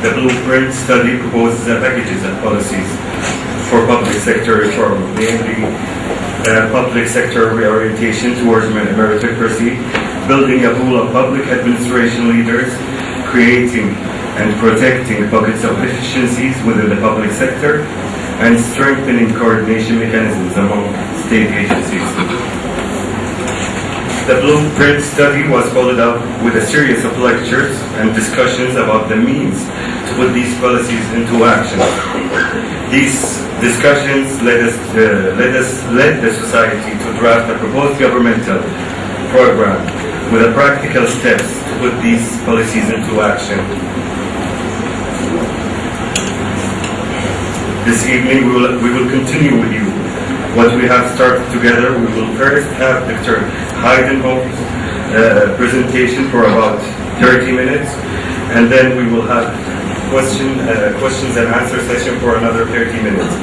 The blueprint study proposes a packages of policies for public sector reform, namely public sector reorientation towards meritocracy, building a pool of public administration leaders, creating and protecting pockets of efficiencies within the public sector, and strengthening coordination mechanisms among state agencies. The blueprint study was followed up with a series of lectures and discussions about the means to put these policies into action. These discussions led the society to draft a proposed governmental program with the practical steps to put these policies into action. This evening we will continue with you what we have started together. We will first have Dr. Haidenhof's presentation for about 30 minutes, and then we will have questions and answer session for another 30 minutes.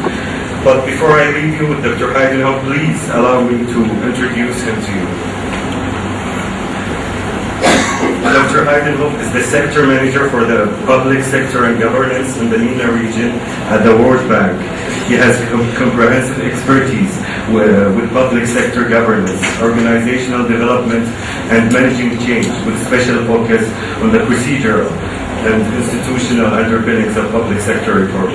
But before I leave you with Dr. Haidenhof, please allow me to introduce him to you. Dr. Haidenhof is the sector manager for the public sector and governance in the MENA region at the World Bank. He has comprehensive expertise with public sector governance, organizational development, and managing change, with special focus on the procedural and institutional underpinnings of public sector reform.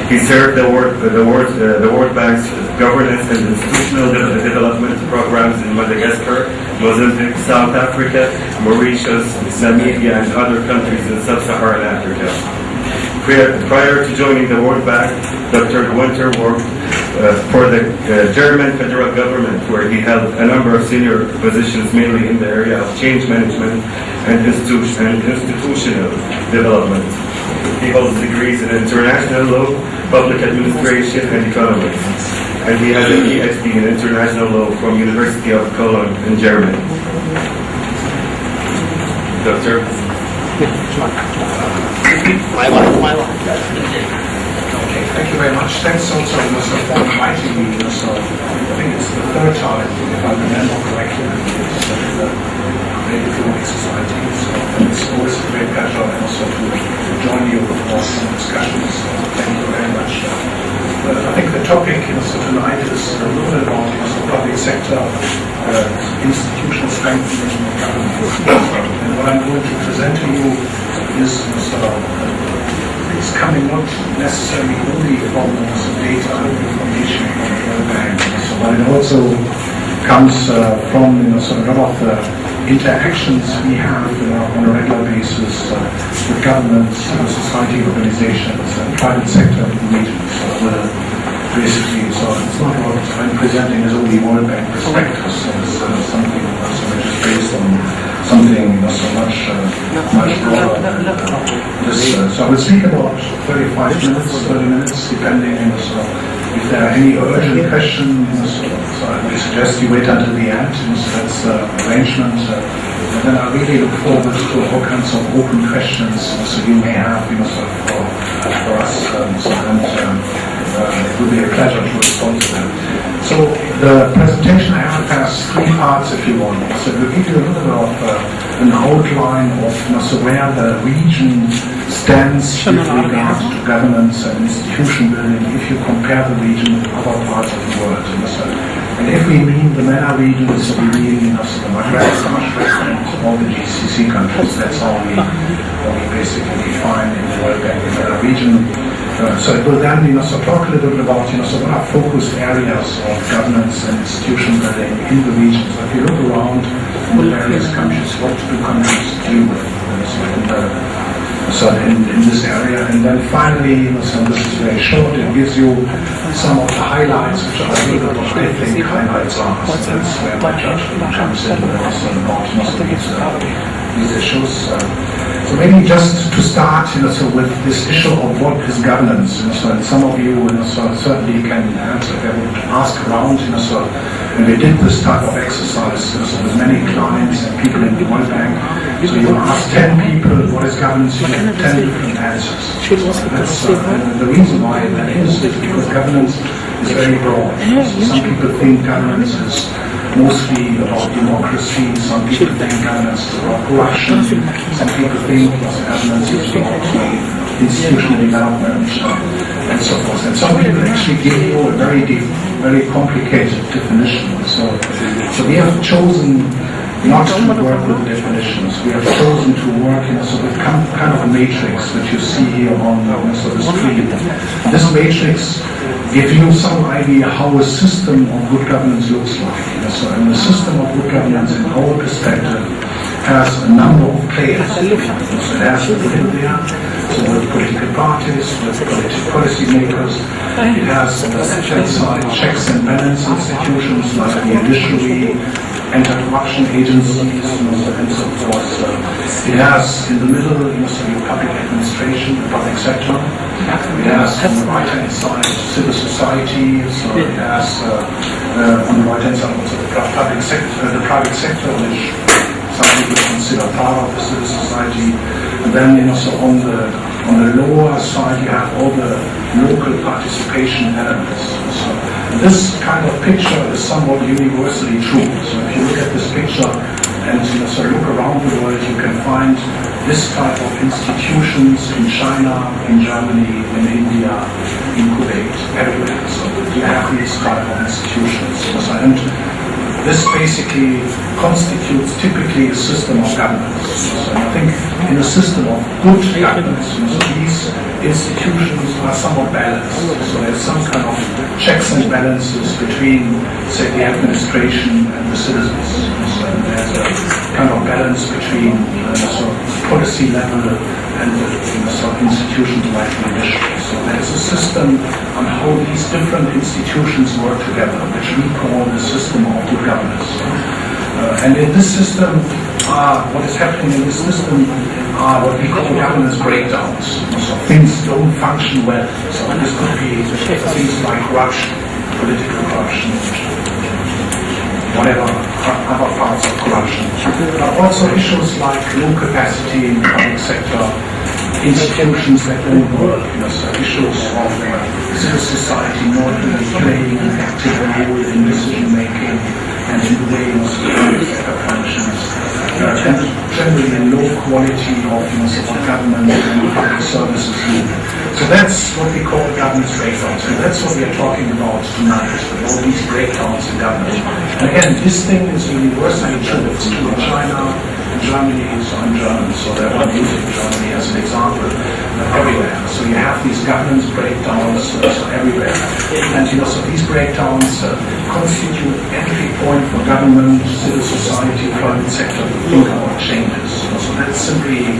He served the World Bank's governance and institutional development programs in Madagascar, Mozambique, South Africa, Mauritius, Namibia, and other countries in sub-Saharan Africa. Prior to joining the World Bank, Dr. غوينتر worked for the German federal government, where he held a number of senior positions, mainly in the area of change management and institutional development. He holds degrees in international law, public administration, and economics, and he has a PhD in international law from University of Cologne in Germany. Doctor? Okay, thank you very much. Thanks also for inviting me. So I think it's the third time, if I remember correctly, it's the Economic Society. So it's always a great pleasure also to join you for some discussions. So thank you very much. I think the topic tonight is a little bit about public sector, institutional strengthening, and governance. And what I'm going to present to you is it's coming not necessarily only from data and information from the World Bank, but it also comes from a lot of the interactions we have on a regular basis with governments, civil society organizations, and private sector regions. Basically, so it's not what I'm presenting as only World Bank perspectives. It's something which is based on something much broader than this. So I will speak about 35 minutes, 30 minutes, depending on if there are any urgent questions. So I would suggest you wait until the end. So that's the arrangement. And then I really look forward to all kinds of open questions you may have for us. It will be a pleasure to respond to them. So the presentation I have has three parts, if you want. So it will give you a little bit of an outline of where the region stands with regard to governance and institution building if you compare the region with other parts of the world. And if we mean the MENA region, so we mean the Maghreb, and all the GCC countries. That's how we basically define in the World Bank the MENA region. So it will then talk a little bit about what are focused areas of governance and institution building in the region. So if you look around in the various countries, what do countries deal with in this area? And then finally, this is very short, it gives you some of the highlights, which I think highlights are. So that's where my judgment comes in, about these issues. So maybe just to start, with this issue of what is governance, and some of you, certainly can answer. They would ask around, when we did this type of exercise, with many clients and people in the World Bank. So you ask 10 people what is governance, you get 10 different answers. So that's the reason why that is because governance is very broad. So some people think governance is mostly about democracy. Some people think governance is about corruption. Some people think governance is about institutional development and so forth. And some people actually give you a very complicated definition. So we have chosen not to work with definitions. We have chosen to work in a sort of kind of a matrix that you see here on the screen. This matrix gives you some idea how a system of good governance looks like. And the system of good governance, in our perspective, has a number of players. So it has within there, so with political parties, with policy makers. It has on the left-hand side checks and balance institutions like the judiciary, anti-corruption agencies, and so forth. It has in the middle, public administration, the public sector. It has on the right-hand side civil society. So it has on the right-hand side also the private sector, which some people consider part of the civil society. And then on the lower side you have all the local participation elements. So this kind of picture is somewhat universally true. So if you look at this picture and look around the world, you can find this type of institutions in China, in Germany, in India, in Kuwait, everywhere. So you have these type of institutions. And this basically constitutes typically a system of governance. So I think in a system of good governance, these institutions are somewhat balanced. So there's some kind of checks and balances between, say, the administration and the citizens. So there's a kind of balance between policy level and the institutions like the judiciary. So there's a system on how these different institutions work together, which we call the system of good governance. And in this system, what is happening in this system are what we call governance breakdowns. So things don't function well. So this could be things like corruption, political corruption, whatever other parts of corruption. But also issues like low capacity in the public sector, institutions that don't work, so issues of civil society not really playing an active role in decision making and in the way public sector functions. And generally low quality of government and public services. So that's what we call governance breakdowns, and that's what we are talking about tonight, all these breakdowns in governance. And again, this thing is universally true. It's true in China, in Germany, so I'm German, so they're not using Germany as an example, everywhere. So you have these governance breakdowns everywhere. And so these breakdowns constitute entry point for government, civil society, private sector to think about changes. So that's simply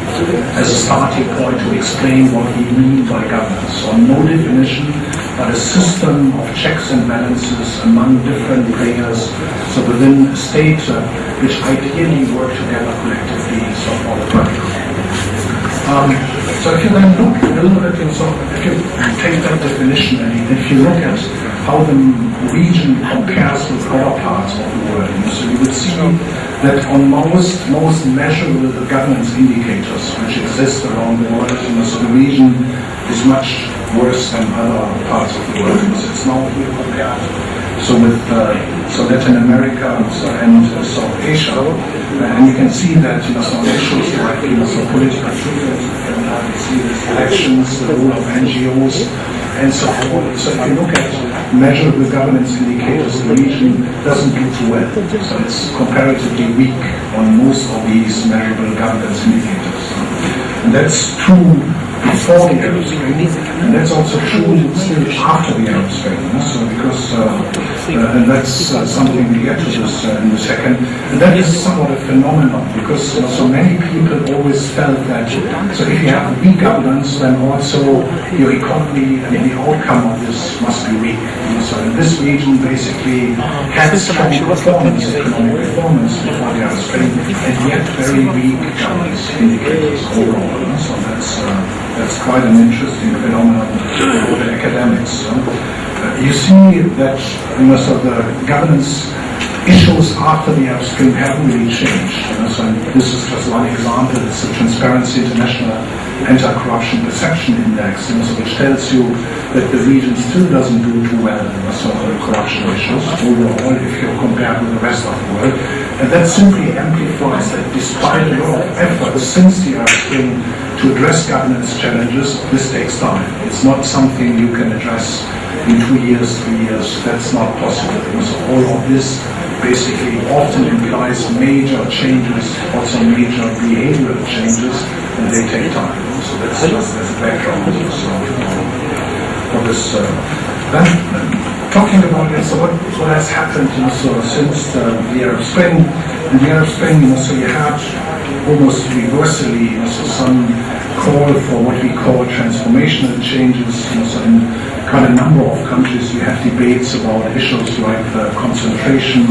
as a starting point to explain what we mean by governance. So no definition, but a system of checks and balances among different players, so within a state which ideally work together collectively, so for the public. So if you then look a little bit, so if you take that definition and if you look at how the region compares with other parts of the world, so you would see that on most measurable governance indicators which exist around the world, so the region is much worse than other parts of the world. It's now here compared with Latin America and South Asia, and you can see that some issues like political freedom, elections, the role of NGOs, and so forth. So if you look at measurable governance indicators, the region doesn't do too well. So it's comparatively weak on most of these measurable governance indicators. And that's true before the Arab Spring, and that's also true still after the Arab Spring. So because, and that's something we get to this in a second, and that is somewhat a phenomenon because so many people always felt that so if you have weak governance, then also your economy and the outcome of this must be weak. So in this region basically had strong performance, economic performance before the Arab Spring, and yet very weak governance indicators overall. So that's quite an interesting phenomenon for the academics. You see that so the governance issues after the Arab Spring haven't really changed. So this is just one example. It's the Transparency International Anti-Corruption Perception Index, which tells you that the region still doesn't do too well on the corruption issues overall if you compare with the rest of the world. And that simply amplifies that despite a lot of efforts since the Arab Spring to address governance challenges, this takes time. It's not something you can address in 2 years, 3 years. That's not possible. So all of this basically often implies major changes, also major behavioral changes, and they take time. So that's just as a background. So for this, then talking about it, so what has happened since the Arab Spring? In the Arab Spring, so you had almost universally some call for what we call transformational changes. So in quite a number of countries you have debates about issues like the concentration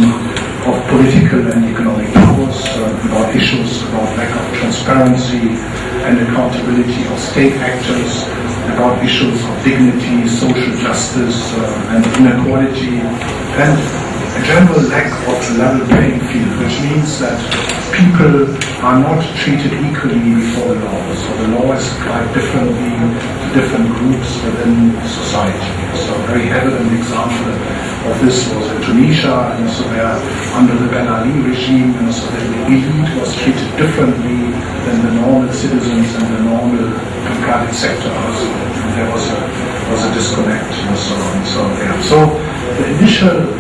of political and economic powers, about issues about lack of transparency and accountability of state actors, about issues of dignity, social justice and inequality, and a general lack of a level playing field, which means that people are not treated equally before the law. So the law is applied differently to different groups within society. So a very evident example of this was in Tunisia, so where under the Ben Ali regime, so the elite was treated differently than the normal citizens and the normal private sector. So there was a disconnect and so on. So the initial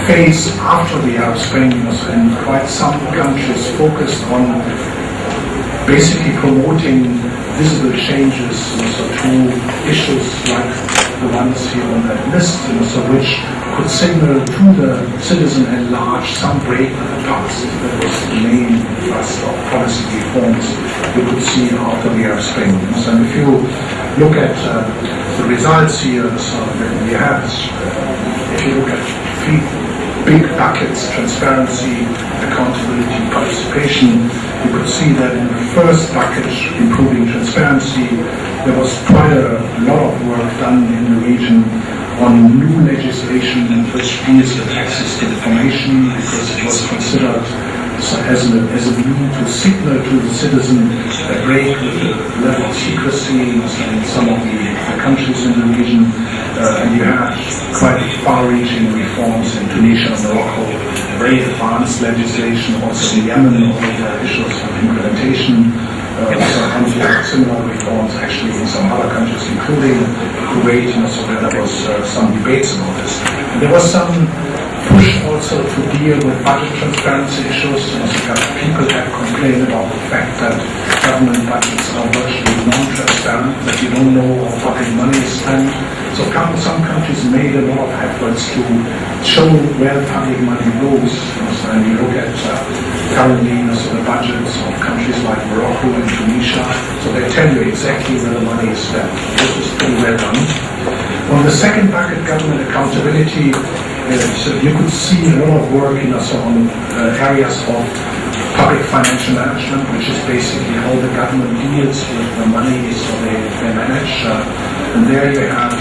phase after the Arab Spring, in quite some countries focused on basically promoting visible changes to issues like the ones here on that list, which could signal to the citizen at large some break with the past. That was the main thrust of policy reforms you could see after the Arab Spring. And if you look at the results here, so we have, if you look at three big buckets: transparency, accountability, participation. You could see that in the first bucket, improving transparency, there was quite a lot of work done in the region on new legislation which deals with access to information, because it was considered as a means to signal to the citizen a break with the level of secrecy in some of the countries in the region. And you had quite far-reaching reforms in Tunisia and Morocco, very advanced legislation also in Yemen on the issues of implementation. And you had similar reforms actually in some other countries, including Kuwait, so there was some debates about this. And there was some push also to deal with budget transparency issues. People have complained about the fact that government budgets are virtually non-transparent, that you don't know how public money is spent. So some countries made a lot of efforts to show where public money goes. And you look at currently the budgets of countries like Morocco and Tunisia, so they tell you exactly where the money is spent. This is pretty well done. On the second bucket, government accountability, so you could see a lot of work on areas of public financial management, which is basically how the government deals with the money so they manage. And there you have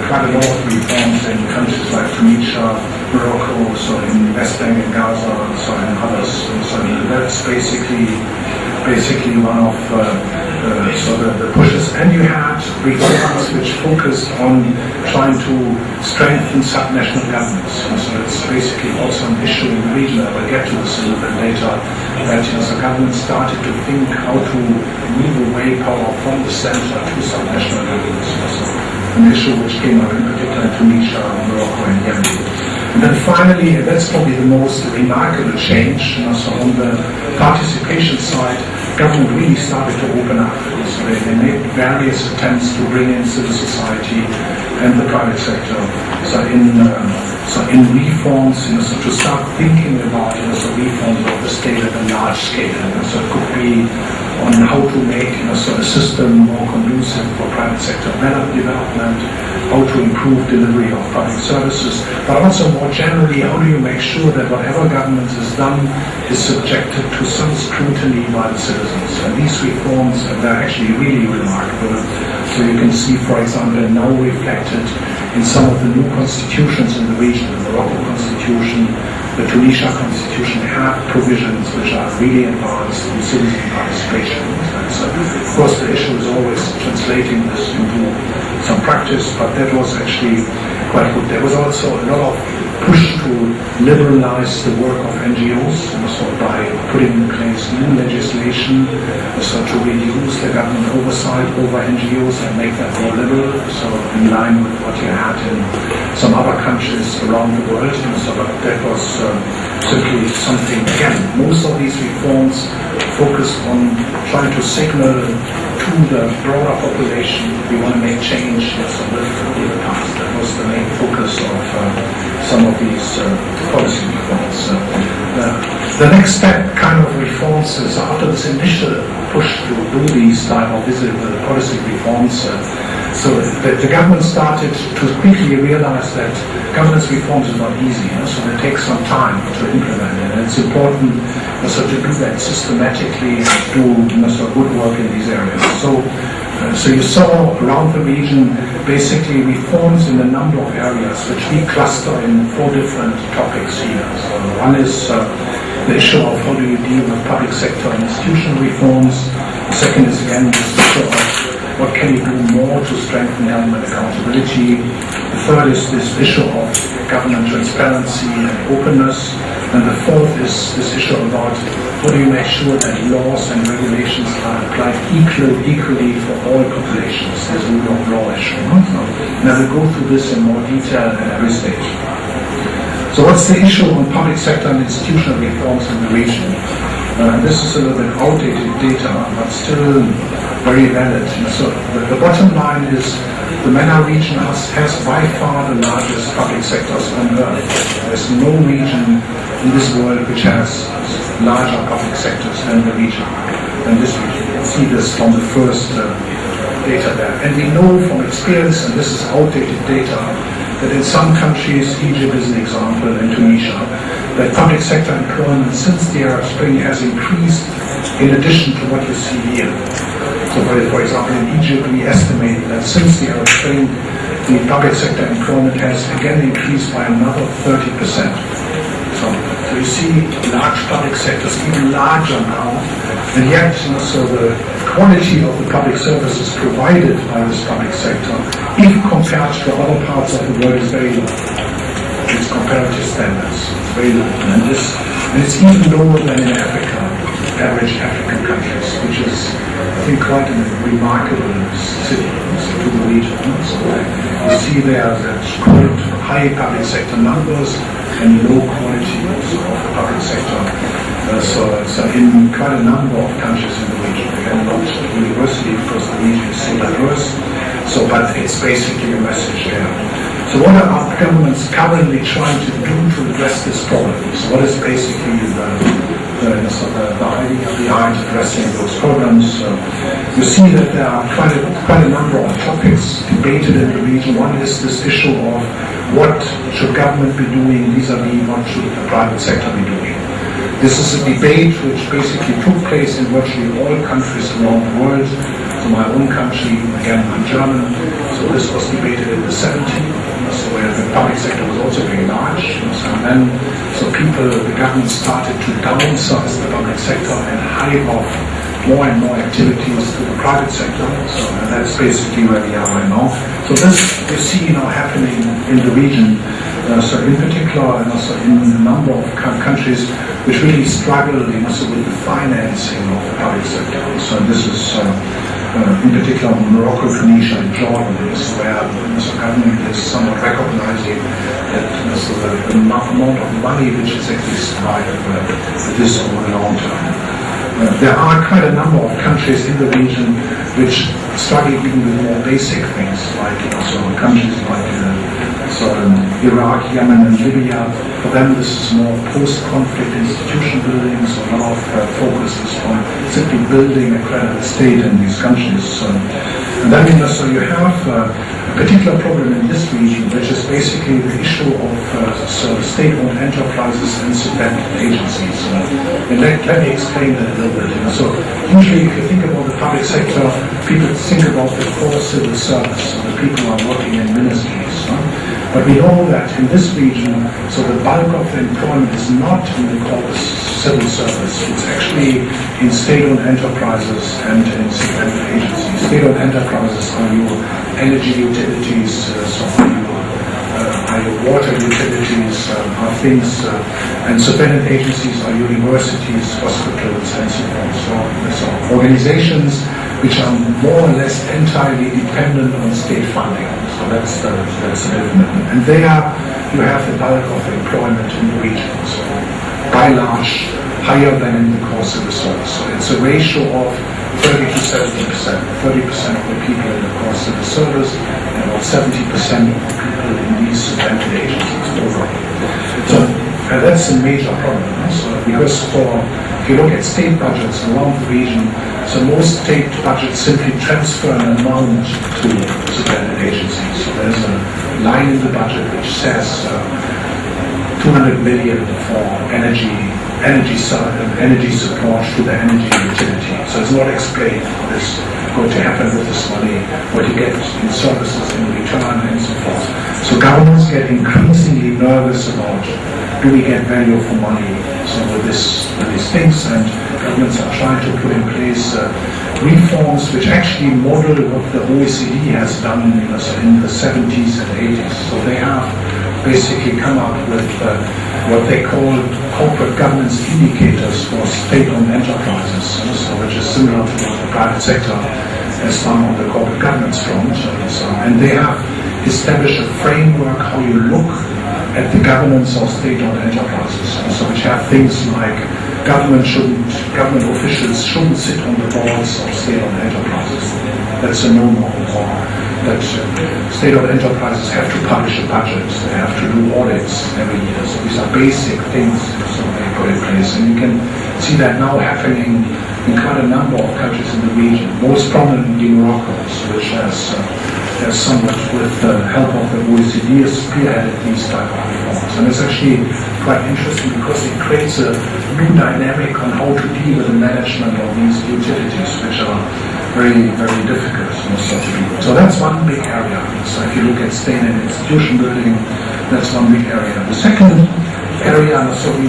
quite a lot of reforms in countries like Tunisia, Morocco, so in West Bank and Gaza, so in others. So that's basically one of the pushes. And you had reforms which focused on trying to strengthen subnational governments. So it's basically also an issue in the region. I will get to this a little bit later. That the government started to think how to move away power from the center to subnational governments. So an issue which came up in particular in Tunisia, Morocco, and Yemen. And then finally, that's probably the most remarkable change. So on the participation side, government really started to open up. So they made various attempts to bring in civil society and the private sector. So in reforms, so to start thinking about reforms of the state at a large scale. So it could be on how to make a system more conducive for private sector development, how to improve delivery of public services, but also more generally, how do you make sure that whatever government is done is subjected to some scrutiny by the citizens. And these reforms, they're actually really remarkable. So you can see, for example, now reflected in some of the new constitutions in the region, the Morocco constitution, the Tunisia constitution have provisions which are really advanced in citizen participation. And so, of course, the issue is always translating this into some practice, but that was actually quite good. There was also a lot of push to liberalize the work of NGOs, so by putting in place new legislation, so to reduce the government oversight over NGOs and make that more liberal, so in line with what you had in some other countries around the world. So that was simply something, again, most of these reforms focused on trying to signal to the broader population we want to make change, so with the past. That was the main focus of some of these policy reforms. The next step kind of reforms is after this initial push to do these type of visible policy reforms. So the government started to quickly realize that governance reforms is not easy, so it takes some time to implement it. And it's important to do that systematically and do good work in these areas. So you saw around the region basically reforms in a number of areas which we cluster in 4 different topics here. So one is the issue of how do you deal with public sector and institutional reforms. The second is again this issue of what can you do more to strengthen government accountability. The third is this issue of government transparency and openness. And the fourth is this issue about how do you make sure that laws and regulations are applied equally for all populations. There's a rule of law issue. Now we'll go through this in more detail at every stage. So what's the issue on public sector and institutional reforms in the region? This is a little bit outdated data, but still very valid. So the bottom line is the MENA region has by far the largest public sectors on earth. There's no region in this world which has larger public sectors than the region. And this, you can see this from the first data there. And we know from experience, and this is outdated data, that in some countries, Egypt is an example, and Tunisia, that public sector employment since the Arab Spring has increased in addition to what you see here. So for example, in Egypt, we estimate that since the Arab Spring, the public sector employment has again increased by another 30%. So you see large public sectors, even larger now, and yet so the quality of the public services provided by this public sector, even compared to other parts of the world, is very low. Its comparative standards, it's very low. And it's even lower than in Africa, average African countries, which is, I think, quite a remarkable city to the region. So you see there that quite high public sector numbers and low quality also of the public sector. So in quite a number of countries in the region, again, not universally because the region is so diverse. So, but it's basically a message there. So what are our governments currently trying to do to address this problem? So what is basically the idea behind addressing those problems? You see that there are quite a number of topics debated in the region. One is this issue of what should government be doing vis-a-vis what should the private sector be doing. This is a debate which basically took place in virtually all countries around the world. So my own country, again, I'm German, so this was debated in the 70s, so where the public sector was also very large. And then, the government started to downsize the public sector and hive off more and more activities to the private sector. So that's basically where we are right now. So this you see now happening in the region. So in particular, and also in a number of countries which really struggle with the financing of the public sector. So this is in particular Morocco, Tunisia, and Jordan, where the government is somewhat recognizing that the amount of money which is actually supplied for this over the long term. There are quite a number of countries in the region which struggle even with more basic things, like countries like Iraq, Yemen, and Libya. For them, this is more post-conflict institution building, so a lot of focus is on simply building a credible state in these countries. And then so you have a particular problem in this region, which is basically the issue of state-owned enterprises and independent agencies. And let me explain that a little bit. So usually if you think about the public sector, people think about the core civil service, so the people who are working in ministries. But we know that in this region, so the bulk of the employment is not in the core civil service. It's actually in state-owned enterprises and in independent agencies. State-owned enterprises are your energy utilities, so are your water utilities, are things, and independent agencies are universities, hospitals, and so on. So organizations which are more or less entirely dependent on state funding. So that's the difference. And there you have the bulk of employment in the region. So by large, higher than in the core civil service. So it's a ratio of 30 to 70%. 30% of the people in the core civil service and about 70% of the people in these independent agencies overall. So that's a major problem. So because if you look at state budgets around the region, so most state budgets simply transfer an amount to independent agencies. So there's a line in the budget which says 200 million for energy support to the energy utility. So it's not explained what is going to happen with this money, what you get in services in return, and so forth. So governments get increasingly nervous about, do we get value for money? So with these things, and governments are trying to put in place reforms which actually model what the OECD has done in the 70s and 80s. So they have basically come up with what they call corporate governance indicators for state-owned enterprises, so which is similar to what the private sector has done on the corporate governance front. And they have established a framework how you look at the governance of state-owned enterprises, so which have things like government officials shouldn't sit on the boards of state-owned enterprises. That's a no-no. That state-owned enterprises have to publish a budget, they have to do audits every year. So these are basic things so they put in place. And you can see that now happening in quite a number of countries in the region, most prominently Morocco, which has somewhat with the help of the OECD spearheaded these type of reforms. And it's actually quite interesting because it creates a new dynamic on how to deal with the management of these utilities, which are very, very difficult. So that's one big area. So if you look at state and institution building, that's one big area. The second area, so we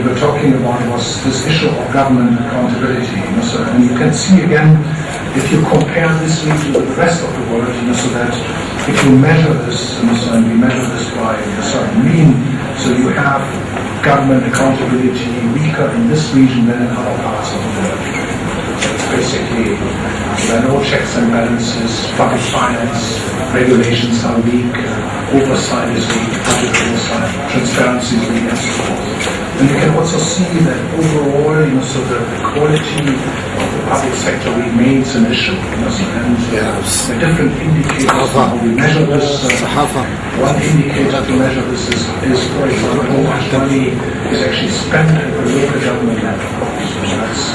were talking about was this issue of government accountability. And you can see again, if you compare this region with the rest of the world, so that if you measure this, and we measure this by a certain mean, so you have government accountability weaker in this region than in other parts of the world. Basically, there are no checks and balances, public finance, regulations are weak, oversight is weak, budget oversight, transparency is weak, and so forth. And you can also see that overall, so the quality of the public sector remains an issue. And the different indicators how we measure this. One indicator to measure this is, for example, how much money is actually spent at the local government level.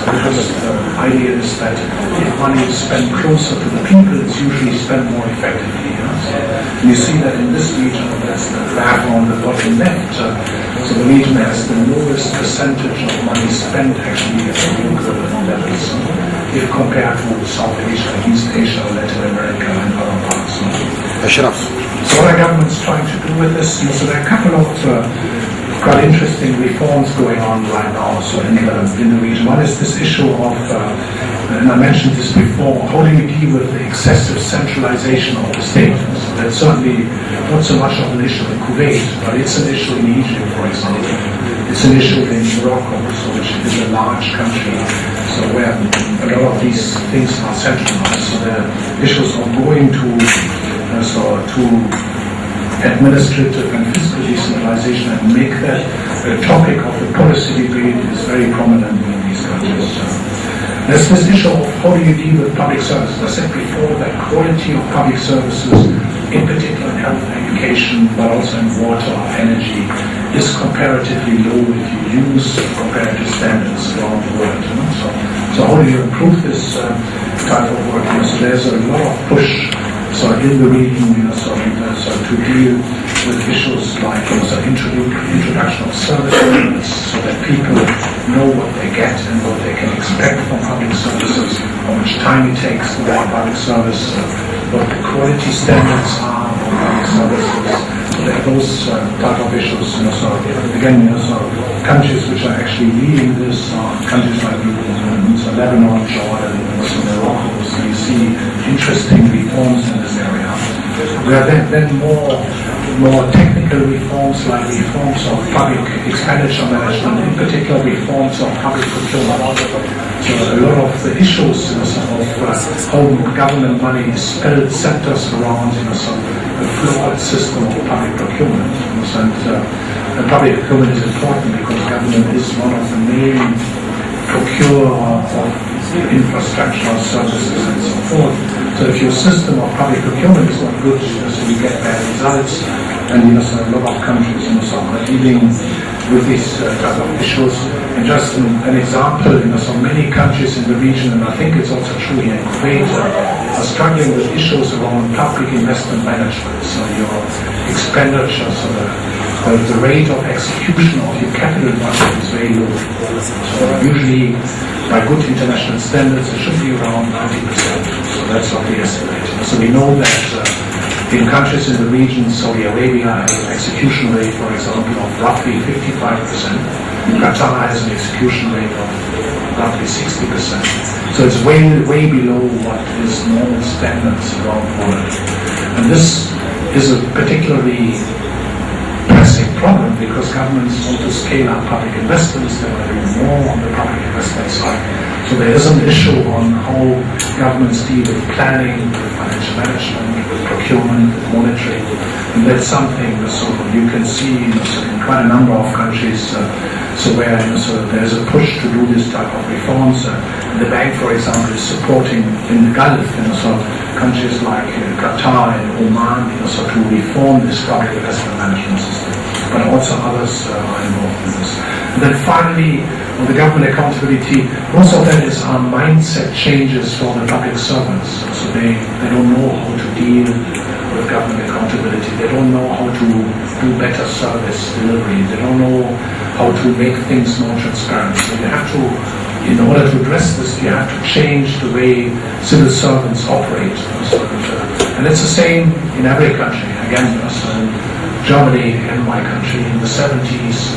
Because the idea is that if money is spent closer to the people, it's usually spent more effectively. And you see that in this region, that's the graph on the bottom left. So the region has the lowest percentage of money spent actually at the local levels if compared to South Asia, East Asia, Latin America, and other parts. So what are governments trying to do with this? So there are a couple of quite interesting reforms going on right now. So in the region, one is this issue of, and I mentioned this before, how do you deal with the excessive centralization of the state? So that's certainly not so much of an issue in Kuwait, but it's an issue in Egypt, for example. It's an issue in Morocco, so which is a large country, so where a lot of these things are centralized. So the issues of going to administrative and fiscal decentralization and make that a topic of the policy debate is very prominent in these countries. There's this issue of how do you deal with public services. I said before that quality of public services in particular in health and education, but also in water, energy, is comparatively low if you use comparative standards around the world. So how do you improve this type of work? So there's a lot of push in the region to deal with issues like introduction of service limits, so that people know what they get and what they can expect from public services, how much time it takes to provide public service, what the quality standards are of public services. So there are those type of issues. Countries which are actually leading this are countries like Lebanon, Jordan, Morocco. So you see interesting reforms in this area. There are then more technical reforms, like reforms of public expenditure management, in particular reforms of public procurement. So a lot of the issues of how government money is spent centers around the flawed system of public procurement. And public procurement is important because government is one of the main procurer of infrastructure, services, and so forth. So if your system of public procurement is not good, so you get bad results. And a lot of countries are dealing with these type of issues. And just an example, so many countries in the region, and I think it's also true here in Kuwait, are struggling with issues around public investment management. So your expenditure, the rate of execution of your capital budget is very low. So usually, by good international standards, it should be around 90%. So that's what we estimate. So we know that in countries in the region, Saudi Arabia has an execution rate, for example, of roughly 55%. Qatar has an execution rate of roughly 60%. So it's way below what is normal standards around the world. And this is a particularly pressing problem because governments want to scale up public investments. They want to do more on the public investment side. So there is an issue on how governments deal with planning, with financial management, with procurement, with monitoring. And that's something you can see in quite a number of countries where there's a push to do this type of reforms. The bank, for example, is supporting in the Gulf, countries like Qatar and Oman, to reform this public investment management system. But also others are involved in this. And then finally, on the government accountability, most of that is our mindset changes for the public servants. So they don't know how to deal with government accountability. They don't know how to do better service delivery. They don't know how to make things more transparent. So you have to, in order to address this, you have to change the way civil servants operate. And it's the same in every country. Again, in Germany, in my country, in the 70s,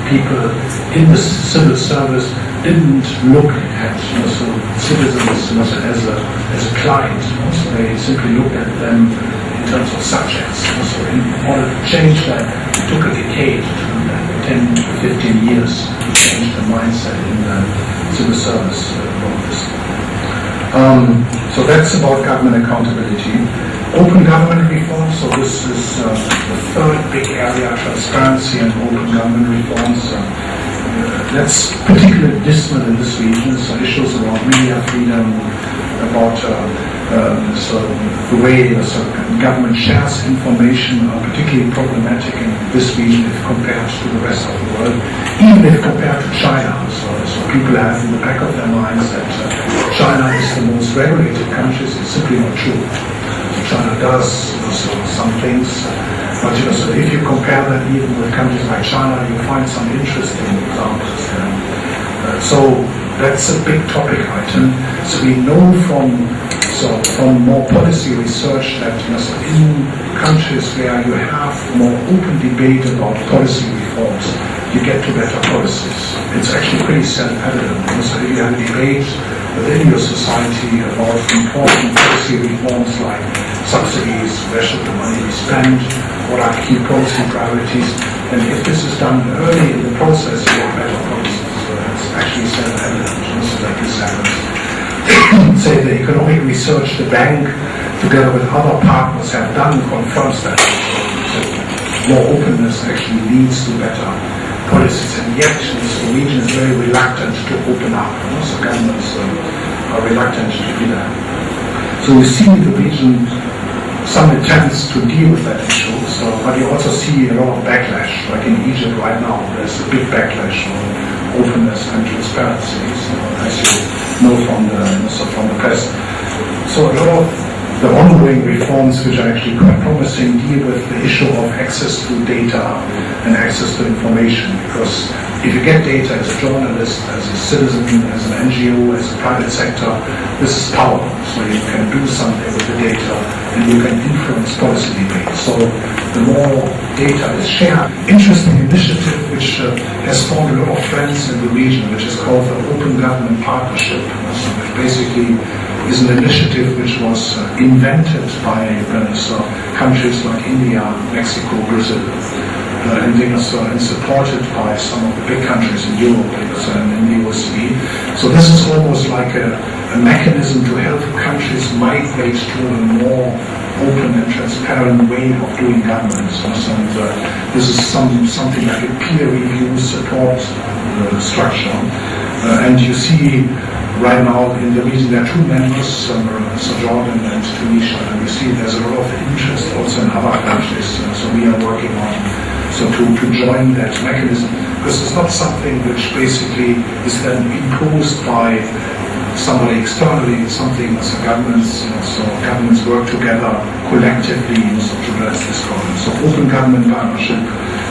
people in the civil service didn't look at citizens as a client. So they simply looked at them in terms of subjects. So in order to change that, it took a decade, 10 to 15 years, to change the mindset in the civil service about this. So that's about government accountability. Open government reform, so this is the third big area, transparency and open government reforms. That's particularly dismal in this region, so issues around media freedom, about the way government shares information are particularly problematic in this region if compared to the rest of the world, even if compared to China. So people have in the back of their minds that China is the most regulated country. It's simply not true. China does some things, but if you compare that even with countries like China, you find some interesting examples there. So that's a big topic item. So we know from more policy research that in countries where you have more open debate about policy reforms, you get to better policies. It's actually pretty self-evident. So if you have a debate within your society about important policy reforms like subsidies, where should the money be spent, what are key policy priorities, and if this is done early in the process, you get better policies. So that's actually self-evident. So that this happens. Say the economic research the bank, together with other partners, have done confirms that. So more openness actually leads to better policies, and yet the region is very reluctant to open up. So governments are reluctant to do that. So we see the region some attempts to deal with that issue. So, but you also see a lot of backlash. Like in Egypt right now, there's a big backlash on openness and transparency. So, as you know from the press. So a lot of the ongoing reforms, which are actually quite promising, deal with the issue of access to data and access to information. Because if you get data as a journalist, as a citizen, as an NGO, as a private sector, this is power. So you can do something with the data and you can influence policy debate. So the more data is shared. Interesting initiative which has spawned a lot of friends in the region, which is called the Open Government Partnership, which basically is an initiative which was invented by countries like India, Mexico, Brazil, and supported by some of the big countries in Europe and in the OECD. So this is almost like a mechanism to help countries migrate to a more open and transparent way of doing governance. And this is something like a peer review support structure. And you see right now in the region there are two members, Jordan and Tunisia, and we see there's a lot of interest also in other countries. So we are working on to join that mechanism, because it's not something which basically is then imposed by somebody externally. It's something as governments, so governments work together collectively to address this problem. So open government partnership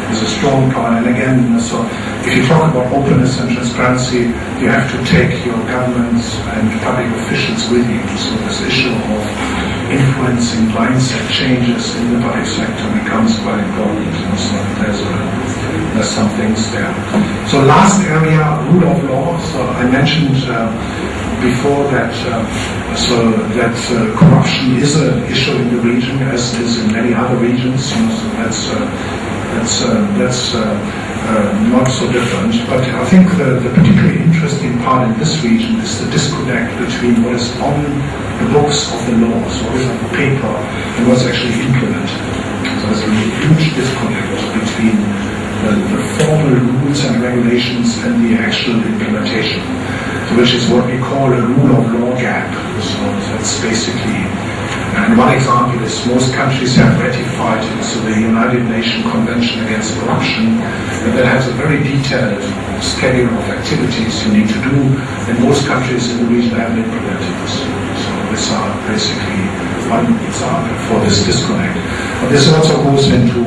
is a strong part. And again, so if you talk about openness and transparency, you have to take your governments and public officials with you. So this issue of influencing mindset changes in the public sector becomes quite important. So there's some things there. So last area, rule of law. So I mentioned before that corruption is an issue in the region, as it is in many other regions. So that's not so different. But I think the particularly interesting part in this region is the disconnect between what is on the books of the law, so what is on the paper, and what's actually implemented. So there's a huge disconnect between the formal rules and regulations and the actual implementation, so which is what we call a rule of law gap. So that's basically, and one example is most countries have ratified the United Nations Convention Against Corruption, and that has a very detailed schedule of activities you need to do, and most countries in the region haven't implemented this. So these are basically one example for this disconnect. But this also goes into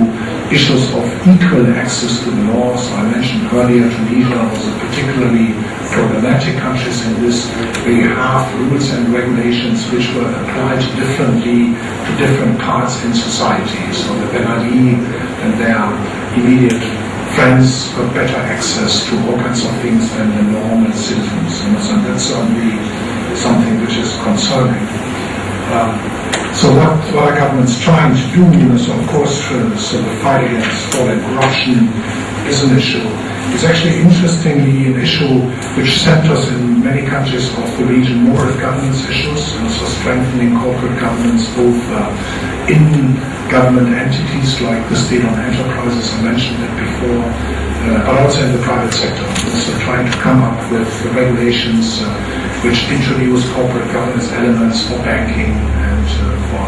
issues of equal access to the law. So I mentioned earlier Tunisia was a particularly problematic countries in this, where you have rules and regulations which were applied differently to different parts in society. So the Ben Ali and their immediate friends got better access to all kinds of things than the normal citizens. So that's certainly something which is concerning. So what are governments trying to do? So of course, so the fight against fraud and corruption is an issue. It's actually interestingly an issue which centers in many countries of the region more of governance issues, and so strengthening corporate governance both in government entities like the state-owned enterprises, I mentioned it before, but also in the private sector. So trying to come up with regulations which introduce corporate governance elements for banking and for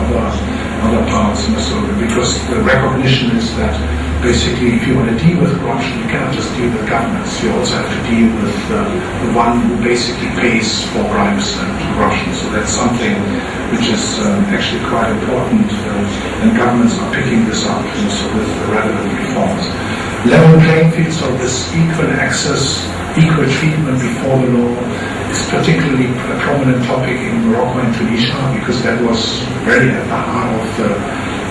other parts. So because the recognition is that basically if you want to deal with corruption, you cannot just deal with governments. You also have to deal with the one who basically pays for bribes and corruption. So that's something which is actually quite important, and governments are picking this up with relevant reforms. Level playing field, so this equal access, equal treatment before the law is particularly a prominent topic in Morocco and Tunisia, because that was really at the heart of the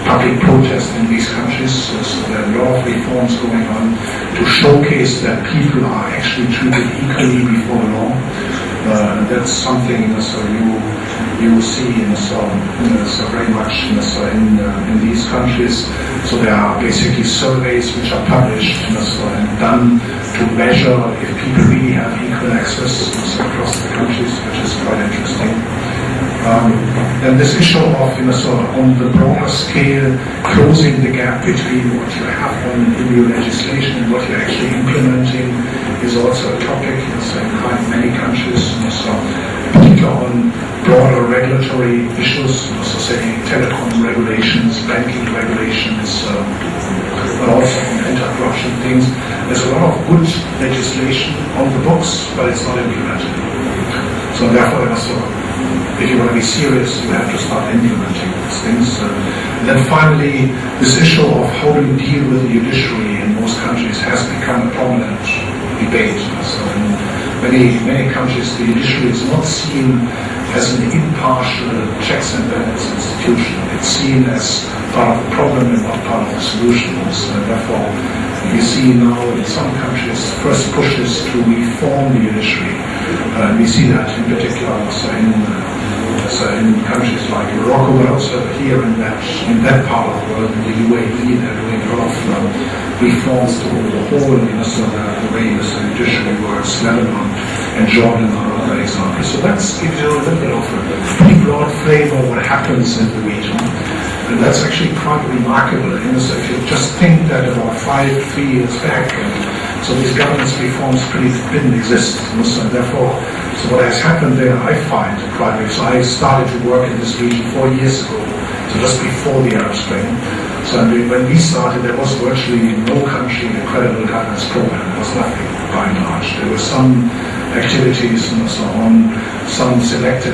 public protest in these countries. So there are a lot of reforms going on to showcase that people are actually treated equally before the law. That's something you see very much in these countries. So there are basically surveys which are published and done to measure if people really have equal access across the countries, which is quite interesting. And this issue of on the broader scale, closing the gap between what you have in your legislation and what you're actually implementing is also a topic in quite many countries. Particularly on broader regulatory issues, so say telecom regulations, banking regulations, but also on anti-corruption things. There's a lot of good legislation on the books, but it's not implemented. So therefore, if you want to be serious, you have to start implementing these things. And then finally, this issue of how do you deal with the judiciary in most countries has become a prominent debate. So in many countries, the judiciary is not seen as an impartial checks and balance institution. It's seen as part of the problem and not part of the solution. So therefore, you see now in some countries first pushes to reform the judiciary. We see that in particular also in countries like Morocco, but also here in that part of the world, in the UAE, they're doing a lot of reforms to overhaul the way the judiciary works. Lebanon and Jordan are other examples. So that gives you a little bit of a pretty broad flavor of what happens in the region. And that's actually quite remarkable. So if you just think that about 3 years back, so these governance reforms didn't exist. So therefore, so what has happened there, I find quite big. So I started to work in this region 4 years ago, so just before the Arab Spring. So when we started, there was virtually no country a credible governance program. There was nothing, by and large. There were some activities and so on, some selected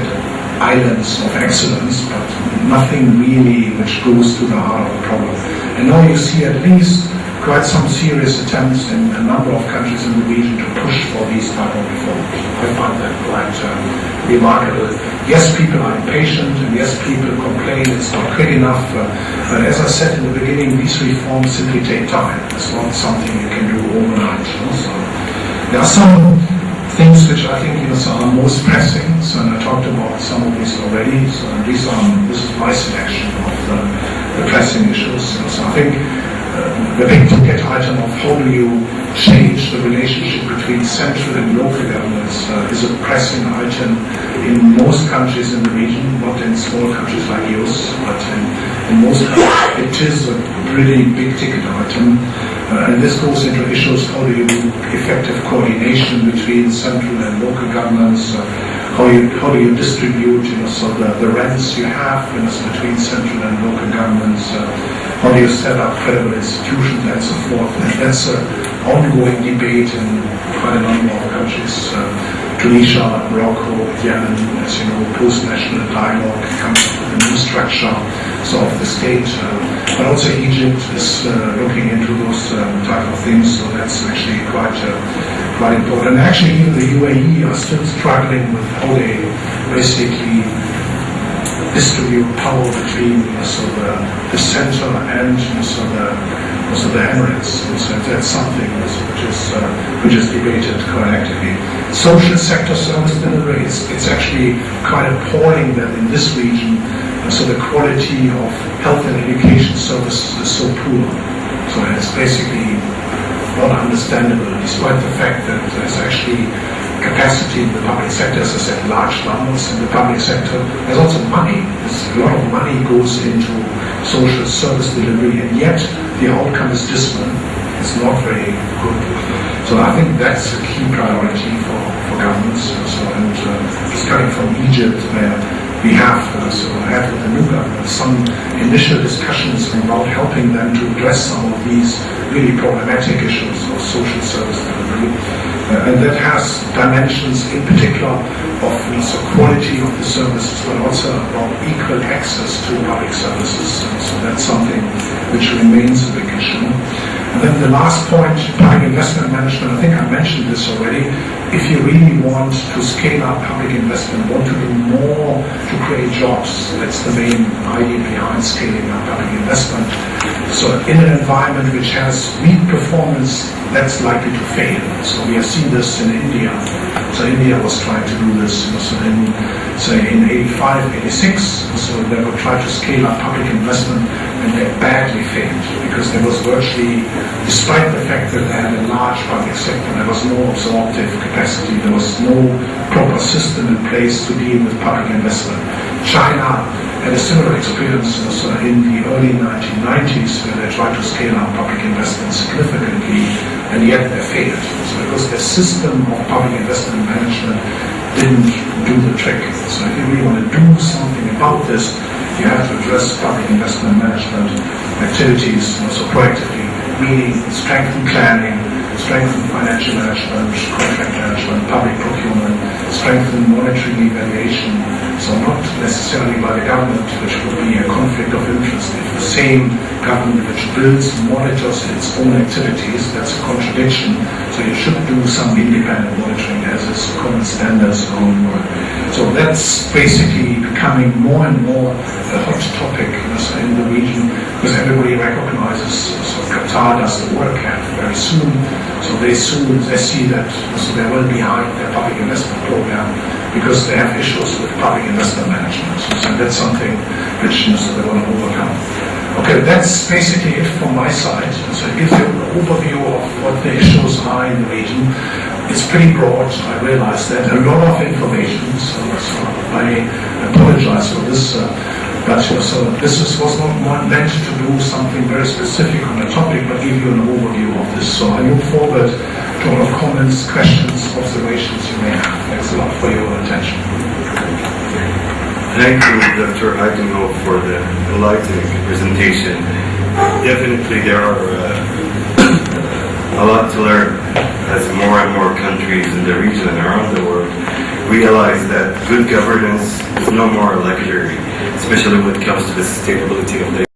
islands of excellence, but nothing really which goes to the heart of the problem. And now you see at least quite some serious attempts in a number of countries in the region to push for these type of reforms. I find that quite remarkable. Yes, people are impatient, and yes, people complain it's not quick enough, but as I said in the beginning, these reforms simply take time. It's not something you can do overnight. So there are some things which I think are most pressing, so, and I talked about some of these already, so this is my selection of the pressing issues. So I think the big ticket item of how do you change the relationship between central and local governments is a pressing item in most countries in the region, not in small countries like yours, but in most countries it is a really big ticket item. And this goes into issues, how do you do effective coordination between central and local governments, how do you distribute the rents you have between central and local governments, how do you set up credible institutions and so forth. And that's an ongoing debate in quite a number of countries. Tunisia, Morocco, Yemen, as you know, post-national dialogue comes with a new structure of the state. But also Egypt is looking into those type of things, so that's actually quite important. And actually even the UAE are still struggling with how they basically distribute power between the center and the Emirates. So that's something which is debated quite actively. Social sector service delivery, it's actually quite appalling that in this region, so the quality of health and education services is so poor. So it's basically not understandable, despite the fact that there's actually capacity in the public sector, as I said, large numbers in the public sector. There's also money. A lot of money goes into social service delivery, and yet the outcome is dismal. It's not very good. So I think that's a key priority for governments. And it's coming from Egypt, where we have had with the new government some initial discussions about helping them to address some of these really problematic issues of social service delivery. And that has dimensions in particular of quality of the services, but also about equal access to public services. So that's something which remains a big issue. And then the last point, public investment management, I think I mentioned this already. If you really want to scale up public investment, want to do more to create jobs, that's the main idea behind scaling up public investment. So in an environment which has weak performance, that's likely to fail. So we have seen this in India. So India was trying to do this in 85, 86. So they would try to scale up public investment, and they badly failed because there was virtually, despite the fact that they had a large public sector, there was no absorptive capacity, there was no proper system in place to deal with public investment. China had a similar experience in the early 1990s, where they tried to scale up public investment significantly, and yet they failed. So because their system of public investment management didn't do the trick. So if you really want to do something about this, you have to address public investment management activities also proactively, meaning strengthen planning, strengthen financial management, contract management, public procurement, strengthen monitoring evaluation, so not necessarily by the government, which would be a conflict of interest. If the same government which builds and monitors its own activities, that's a contradiction. So you should do some independent monitoring as is common standards and homework. So that's basically becoming more and more a hot topic in the region, because everybody recognizes, so Qatar does the work very soon, so they see that so they will behind their public investment program because they have issues with public investment management. So that's something which they want to overcome. Okay, that's basically it from my side. So it gives you an overview of what the issues are in the region. It's pretty broad, I realize that. A lot of information, so I apologize for this. But so this was not meant to do something very specific on the topic, but give you an overview of this. So I look forward to all of comments, questions, observations you may have. Thanks a lot for your attention. Thank you, Dr. Haagenhoff, for the enlightening presentation. Definitely there are a lot to learn as more and more countries in the region and around the world realize that good governance is no more a luxury, especially when it comes to the sustainability of the